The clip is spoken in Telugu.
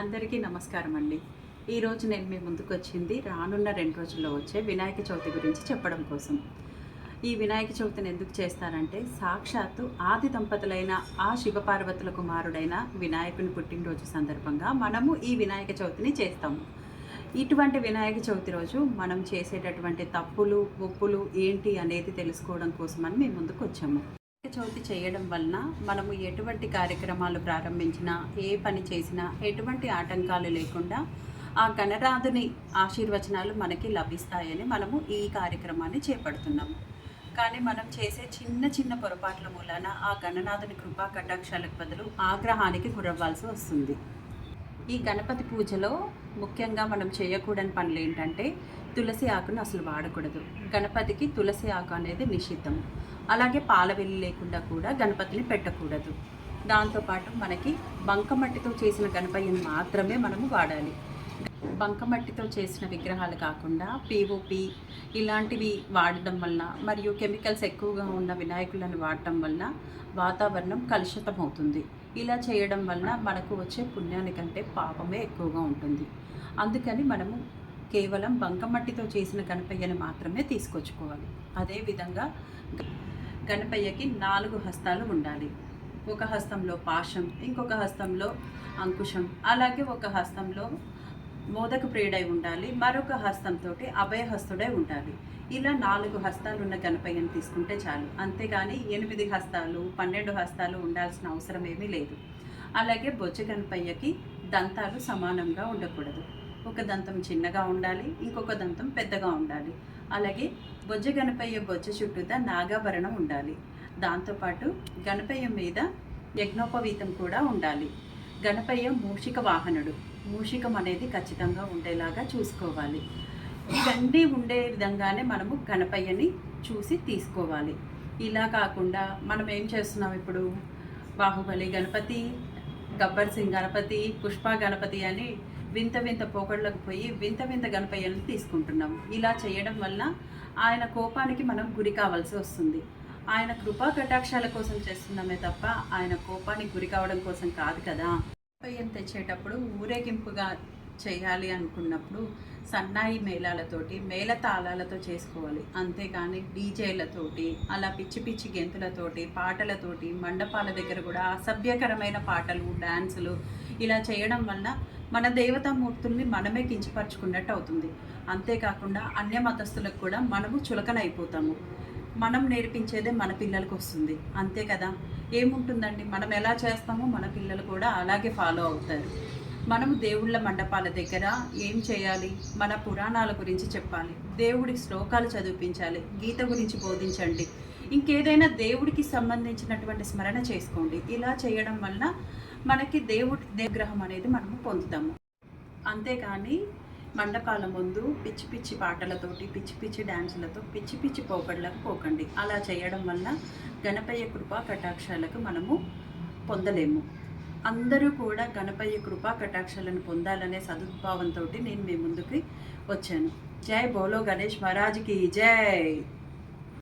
అందరికీ నమస్కారం అండి. ఈరోజు నేను మీ ముందుకు వచ్చింది రానున్న 2 రోజుల్లో వచ్చే వినాయక చవితి గురించి చెప్పడం కోసం. ఈ వినాయక చవితిని ఎందుకు చేస్తారంటే సాక్షాత్తు ఆది దంపతులైన ఆ శివపార్వతుల కుమారుడైన వినాయకుని పుట్టినరోజు సందర్భంగా మనము ఈ వినాయక చవితిని చేస్తాము. ఇటువంటి వినాయక చవితి రోజు మనం చేసేటటువంటి తప్పులు, ఒప్పులు ఏంటి అనేది తెలుసుకోవడం కోసమని మీ ముందుకు వచ్చాము. వినాయక చవితి చేయడం వలన మనము ఎటువంటి కార్యక్రమాలు ప్రారంభించినా, ఏ పని చేసినా ఎటువంటి ఆటంకాలు లేకుండా ఆ గణనాథుని ఆశీర్వచనాలు మనకి లభిస్తాయని మనము ఈ కార్యక్రమాన్ని చేపడుతున్నాము. కానీ మనం చేసే చిన్న చిన్న పొరపాట్ల మూలాన ఆ గణనాథుని కృపా కటాక్షాలకు బదులు ఆగ్రహానికి గురవ్వాల్సి వస్తుంది. ఈ గణపతి పూజలో ముఖ్యంగా మనం చేయకూడని పనులు ఏంటంటే తులసి ఆకును అసలు వాడకూడదు. గణపతికి తులసి ఆకు అనేది నిషిద్ధం. అలాగే పాలవెల్లి లేకుండా కూడా గణపతిని పెట్టకూడదు. దాంతోపాటు మనకి బంకమట్టితో చేసిన గణపయ్యను మాత్రమే మనము వాడాలి. బంకమట్టితో చేసిన విగ్రహాలు కాకుండా పిఓపి ఇలాంటివి వాడడం వలన మరియు కెమికల్స్ ఎక్కువగా ఉన్న వినాయకులను వాడటం వలన వాతావరణం కలుషితం అవుతుంది. ఇలా చేయడం వలన మనకు వచ్చే పుణ్యానికంటే పాపమే ఎక్కువగా ఉంటుంది. అందుకని మనము కేవలం బంకమట్టితో చేసిన గణపయ్యను మాత్రమే తీసుకొచ్చుకోవాలి. అదేవిధంగా గణపయ్యకి 4 హస్తాలు ఉండాలి. ఒక హస్తంలో పాశం, ఇంకొక హస్తంలో అంకుశం, అలాగే ఒక హస్తంలో మోదక ప్రియుడై ఉండాలి, మరొక హస్తంతో అభయహస్తుడై ఉండాలి. ఇలా 4 హస్తాలు ఉన్న గణపయ్యను తీసుకుంటే చాలు. అంతేగాని 8 హస్తాలు 12 హస్తాలు ఉండాల్సిన అవసరం ఏమీ లేదు. అలాగే బొజ్జ గణపయ్యకి దంతాలు సమానంగా ఉండకూడదు. ఒక దంతం చిన్నగా ఉండాలి, ఇంకొక దంతం పెద్దగా ఉండాలి. అలాగే బొజ్జ గణపయ్య బొజ్జ చుట్టూతా నాగాభరణం ఉండాలి. దాంతోపాటు గణపయ్య మీద యజ్ఞోపవీతం కూడా ఉండాలి. గణపయ్య మూషిక వాహనుడు. మూషికం అనేది ఖచ్చితంగా ఉండేలాగా చూసుకోవాలి. ఇవన్నీ ఉండే విధంగానే మనము గణపయ్యని చూసి తీసుకోవాలి. ఇలా కాకుండా మనం ఏం చేస్తున్నాం ఇప్పుడు, బాహుబలి గణపతి, గబ్బర్ సింగ్ గణపతి, పుష్ప గణపతి అని వింత వింత పోకడలకు పోయి వింత వింత గణపయ్యలను తీసుకుంటున్నాం. ఇలా చేయడం వల్ల ఆయన కోపానికి మనం గురి కావాల్సి వస్తుంది. ఆయన కృపా కటాక్షాల కోసం చేస్తున్నామే తప్ప ఆయన కోపానికి గురి కావడం కోసం కాదు కదా. గణపయ్యను తెచ్చేటప్పుడు ఊరేగింపుగా చేయాలి అనుకున్నప్పుడు సన్నాయి మేళాలతోటి, మేళతాళాలతో చేసుకోవాలి. అంతేగాని డీజేలతోటి, అలా పిచ్చి పిచ్చి గెంతులతోటి, పాటలతోటి, మండపాల దగ్గర కూడా అసభ్యకరమైన పాటలు, డ్యాన్సులు ఇలా చేయడం వల్ల మన దేవతామూర్తుల్ని మనమే కించపరుచుకున్నట్టు అవుతుంది. అంతేకాకుండా అన్య మతస్థులకు కూడా మనము చులకనైపోతాము. మనం నేర్పించేదే మన పిల్లలకు వస్తుంది, అంతే కదా. ఏముంటుందండి, మనం ఎలా చేస్తామో మన పిల్లలు కూడా అలాగే ఫాలో అవుతారు. మనము దేవుళ్ళ మండపాల దగ్గర ఏం చేయాలి, మన పురాణాల గురించి చెప్పాలి, దేవుడి శ్లోకాలు చదివించాలి, గీత గురించి బోధించండి, ఇంకేదైనా దేవుడికి సంబంధించినటువంటి స్మరణ చేసుకోండి. ఇలా చేయడం వలన మనకి దేవుడి దేవగ్రహం అనేది మనము పొందుతాము. అంతేకాని మండపాల ముందు పిచ్చి పిచ్చి పాటలతోటి, పిచ్చి పిచ్చి డ్యాన్సులతో, పిచ్చి పిచ్చి పోకడలకు పోకండి. అలా చేయడం వల్ల గణపయ్య కృపా కటాక్షాలకు మనము పొందలేము. అందరూ కూడా గణపయ్య కృపా కటాక్షాలను పొందాలనే సదుద్భావంతో నేను మీ ముందుకి వచ్చాను. జై బోలో గణేష్ మహారాజ్కి జై.